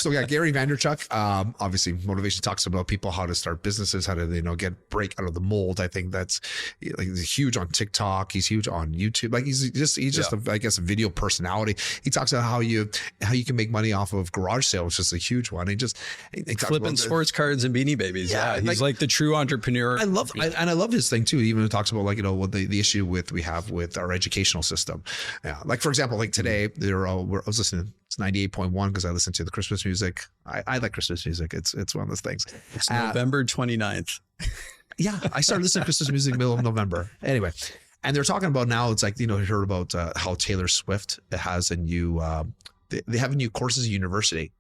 So yeah, Gary Vaynerchuk, obviously motivation talks about people, how to start businesses, how to, break out of the mold. I think that's like, he's huge on TikTok. He's huge on YouTube. Like he's just I guess a video personality. He talks about how you can make money off of garage sales, which is a huge one. He flipping sports cards and Beanie Babies. Yeah. He's like the true entrepreneur. I love his thing too. He even talks about what the issue we have with our educational system. Yeah. Like for example, like today I was listening. It's 98.1 because I listen to the Christmas music. I like Christmas music. It's one of those things. It's November 29th. Yeah, I started listening to Christmas music middle of November. Anyway, and they're talking about now. It's like you heard about how Taylor Swift has a new. They have a new courses at university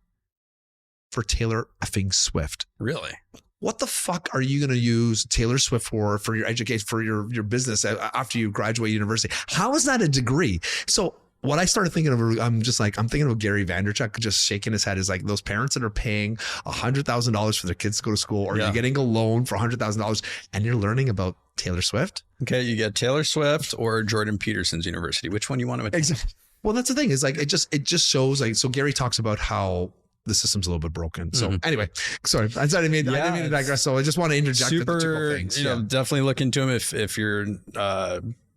for Taylor effing Swift. Really? What the fuck are you going to use Taylor Swift for your education, for your business after you graduate university? How is that a degree? So what I started thinking of, I'm thinking of Gary Vaynerchuk just shaking his head, is like those parents that are paying $100,000 for their kids to go to school, or you're getting a loan for $100,000 and you're learning about Taylor Swift. Okay. You get Taylor Swift or Jordan Peterson's university. Which one you want to attend? Exactly. Well, that's the thing is like, it just shows like, so Gary talks about how the system's a little bit broken. So anyway, sorry, I didn't mean to digress. So I just want to interject the two things. Definitely look into him if you're,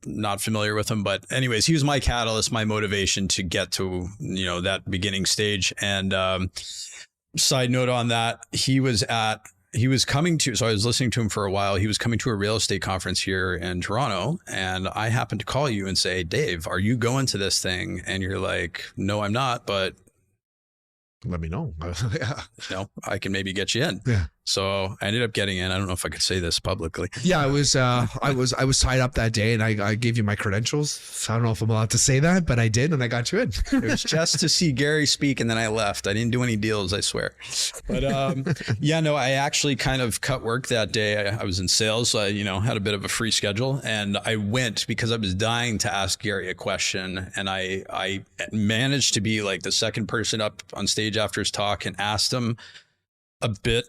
not familiar with him, but anyways, he was my catalyst, my motivation to get to, that beginning stage. And, side note on that, so I was listening to him for a while. He was coming to a real estate conference here in Toronto, and I happened to call you and say, Dave, are you going to this thing? And you're like, no, I'm not, but let me know. I can maybe get you in. Yeah. So I ended up getting in. I don't know if I could say this publicly. Yeah, I was tied up that day, and I gave you my credentials. I don't know if I'm allowed to say that, but I did, and I got you in. It was just to see Gary speak, and then I left. I didn't do any deals, I swear. But I actually kind of cut work that day. I was in sales, so I had a bit of a free schedule, and I went because I was dying to ask Gary a question, and I managed to be like the second person up on stage after his talk and asked him a bit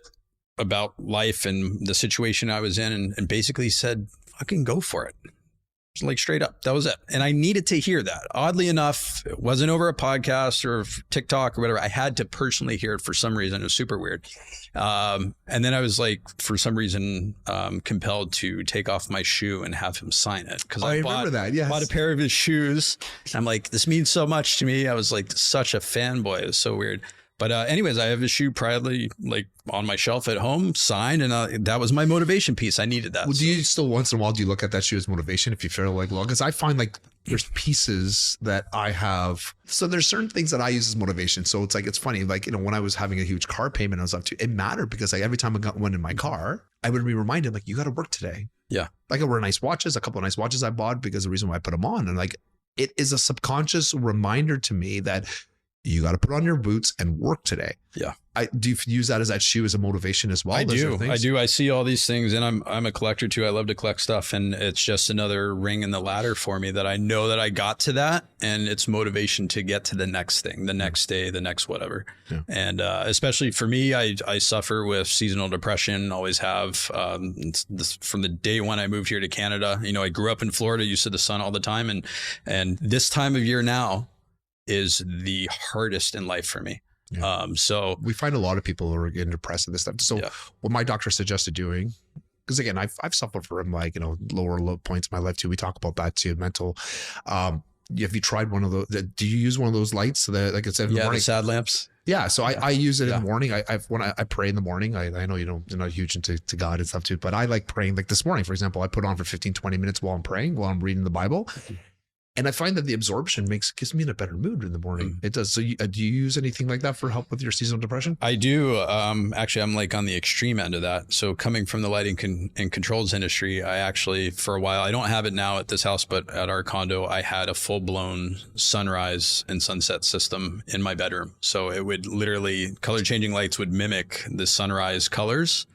about life and the situation I was in, and basically said, fucking go for it. Like straight up. That was it. And I needed to hear that. Oddly enough, it wasn't over a podcast or TikTok or whatever. I had to personally hear it for some reason. It was super weird. And then I was like, for some reason, compelled to take off my shoe and have him sign it. Cause I remember that. Yes. Bought a pair of his shoes. And I'm like, this means so much to me. I was like such a fanboy. It was so weird. But anyways, I have his shoe proudly like on my shelf at home, signed, and that was my motivation piece. I needed that. Well, do you still once in a while, do you look at that shoe as motivation if you feel like, well, because I find like there's pieces that I have. So there's certain things that I use as motivation. So it's like, it's funny, like, when I was having a huge car payment, I was up to, it mattered because like every time I got one in my car, I would be reminded like, you got to work today. Yeah. Like I wear a couple of nice watches I bought because the reason why I put them on. And like, it is a subconscious reminder to me that you got to put on your boots and work today. Yeah. Do you use that shoe as a motivation as well? I do. I see all these things, and I'm a collector too. I love to collect stuff, and it's just another ring in the ladder for me that I know that I got to that, and it's motivation to get to the next thing, the next day, the next whatever. Yeah. And especially for me, I suffer with seasonal depression, always have. From the day when I moved here to Canada, I grew up in Florida, used to the sun all the time, and this time of year now is the hardest in life for me. Yeah. So we find a lot of people who are getting depressed and this stuff. So what my doctor suggested doing, because again, I've suffered from like, low points in my life too. We talk about that too, mental. Have you tried one of those? Do you use one of those lights so that, like I said, in the morning? The sad lamps. Yeah. So I use it in the morning. When I pray in the morning, I know you're not huge into God and stuff too, but I like praying. Like this morning, for example, I put on for 15-20 minutes while I'm praying, while I'm reading the Bible. And I find that the absorption gives me in a better mood in the morning. It does. So do you use anything like that for help with your seasonal depression? I do. Actually, I'm like on the extreme end of that. So coming from the lighting and controls industry, I actually, for a while, I don't have it now at this house, but at our condo, I had a full blown sunrise and sunset system in my bedroom. So it would literally, color changing lights would mimic the sunrise colors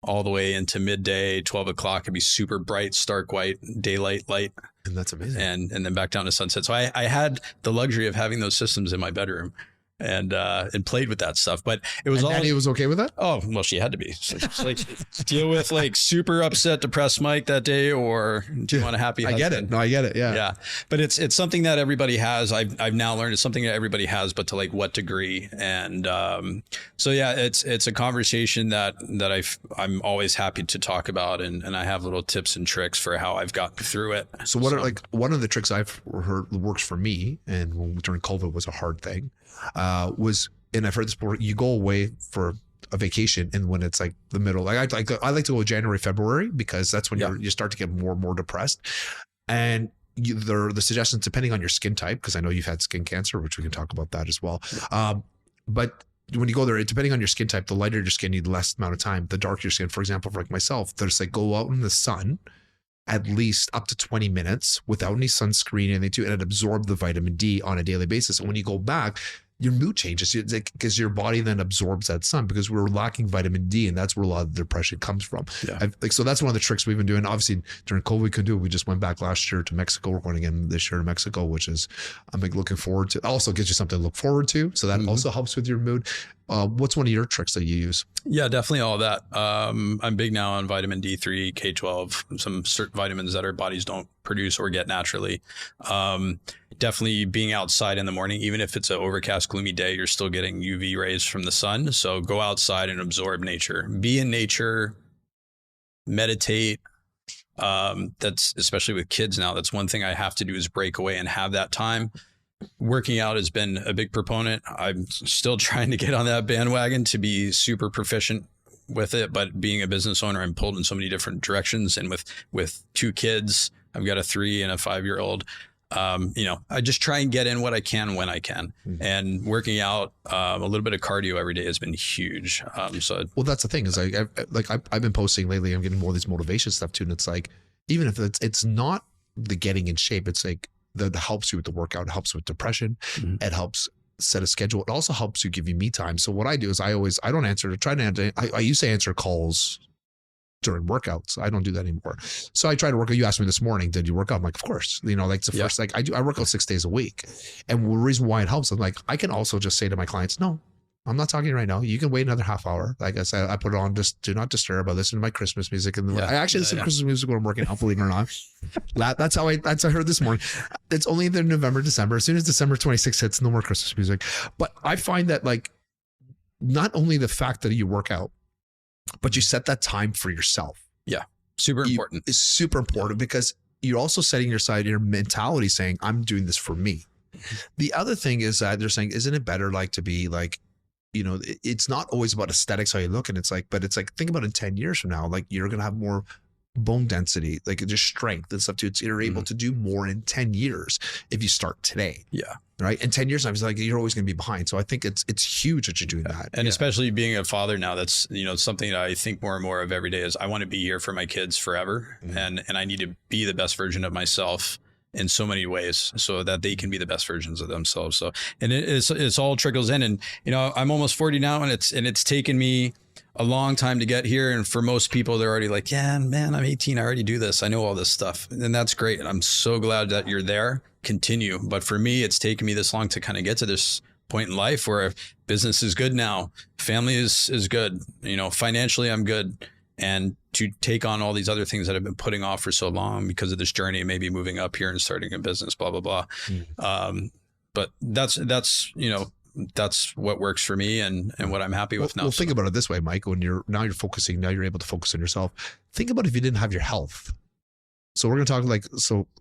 all the way into midday, 12 o'clock. It'd be super bright, stark white, daylight light. And that's amazing. And then back down to sunset. So I had the luxury of having those systems in my bedroom. and played with that stuff. But it was And all Daddy was okay with that? Oh, well, she had to be. So it's like deal with like super upset, depressed Mike that day, or do you want a happy husband? I get it. No, I get it. Yeah. Yeah. But it's something that everybody has. I've now learned it's something that everybody has, but to like what degree. And so yeah, it's a conversation that I'm always happy to talk about, and I have little tips and tricks for how I've gotten through it. So what are like one of the tricks I've heard works for me, and during COVID was a hard thing, and I've heard this before, you go away for a vacation, and when it's like the middle, like I like to go January, February, because that's when you start to get more and more depressed. And the suggestions, depending on your skin type, because I know you've had skin cancer, which we can talk about that as well. But when you go there, depending on your skin type, the lighter your skin, you need less amount of time. The darker your skin, for example, for like myself, there's like go out in the sun at least up to 20 minutes without any sunscreen, and it absorb the vitamin D on a daily basis. And when you go back, your mood changes because your body then absorbs that sun, because we're lacking vitamin D, and that's where a lot of the depression comes from. Yeah. So that's one of the tricks we've been doing. Obviously, during COVID, we couldn't do it. We just went back last year to Mexico. We're going again this year to Mexico, which is I'm like looking forward to. It also gives you something to look forward to. So that also helps with your mood. What's one of your tricks that you use? Yeah, definitely all that. I'm big now on vitamin D3, K12, some certain vitamins that our bodies don't produce or get naturally. Definitely being outside in the morning, even if it's an overcast, gloomy day, you're still getting UV rays from the sun. So go outside and absorb nature. Be in nature, meditate. That's especially with kids now. That's one thing I have to do is break away and have that time. Working out has been a big proponent. I'm still trying to get on that bandwagon to be super proficient with it. But being a business owner, I'm pulled in so many different directions. And with two kids, I've got a 3 and a 5-year-old. I just try and get in what I can when I can. And working out, a little bit of cardio every day has been huge. Well, that's the thing is I've been posting lately. I'm getting more of this motivation stuff too. And it's like, even if it's not the getting in shape, it's like that helps you with the workout. It helps with depression. It helps set a schedule. It also helps you give you me time. So what I do is I used to answer calls during workouts. I don't do that anymore. So I try to work out. You asked me this morning, did you work out? I'm like, of course, like it's the first, like I work out 6 days a week. And the reason why it helps, I'm like, I can also just say to my clients, no, I'm not talking right now. You can wait another half hour. Like I said, I put it on, just do not disturb. I listen to my Christmas music. And I actually listen to Christmas music when I'm working out, believe it or not. That's how I heard this morning. It's only the November, December. As soon as December 26th hits, no more Christmas music. But I find that like, not only the fact that you work out, but you set that time for yourself. Yeah. Super important. It's super important because you're also setting aside your mentality saying, I'm doing this for me. The other thing is that they're saying, isn't it better like to be like, it's not always about aesthetics, how you look. And it's like, think about in 10 years from now, like you're going to have more bone density, like just strength and stuff too. You're able to do more in 10 years if you start today. Yeah. Right. In 10 years, I was like, you're always going to be behind. So I think it's huge that you're doing that. And especially being a father now, that's, something that I think more and more of every day is I want to be here for my kids forever. And I need to be the best version of myself in so many ways so that they can be the best versions of themselves. So, and it's all trickles in, and, I'm almost 40 now, and it's taken me a long time to get here. And for most people, they're already like, yeah, man, I'm 18. I already do this. I know all this stuff. And that's great. And I'm so glad that you're there. Continue. But for me, it's taken me this long to kind of get to this point in life where business is good now. Family is good. Financially, I'm good. And to take on all these other things that I've been putting off for so long because of this journey, maybe moving up here and starting a business, blah, blah, blah. But that's what works for me and what I'm happy with now. Well, think about it this way, Mike, when you're able to focus on yourself. Think about if you didn't have your health. So we're going to talk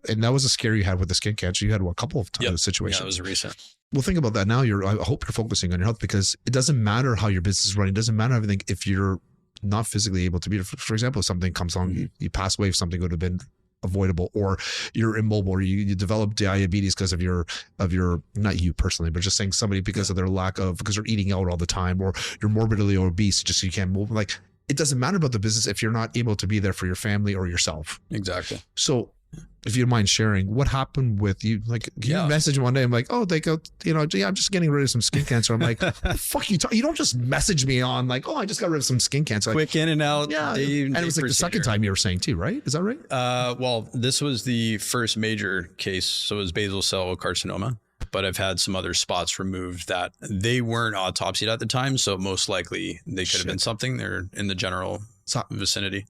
and that was a scare you had with the skin cancer. You had a couple of situations. Yeah, that was recent. Well, think about that now. I hope you're focusing on your health, because it doesn't matter how your business is running. It doesn't matter everything if you're not physically able to be. For example, if something comes on, you pass away, if something would have been avoidable, or you're immobile, or you develop diabetes because of your not you personally, but just saying somebody because of their because they're eating out all the time, or you're morbidly obese just so you can't move. Like, it doesn't matter about the business if you're not able to be there for your family or yourself. Exactly. So if you don't mind sharing, what happened with you? Like, you message one day, I'm like, oh, they go, I'm just getting rid of some skin cancer. I'm like, fuck you. You don't just message me on like, oh, I just got rid of some skin cancer. Quick in and out. Yeah. And it was like the second time you were saying too, right? Is that right? Well, this was the first major case. So it was basal cell carcinoma. but I've had some other spots removed that they weren't autopsied at the time. So most likely they could have been something. They're in the general So vicinity.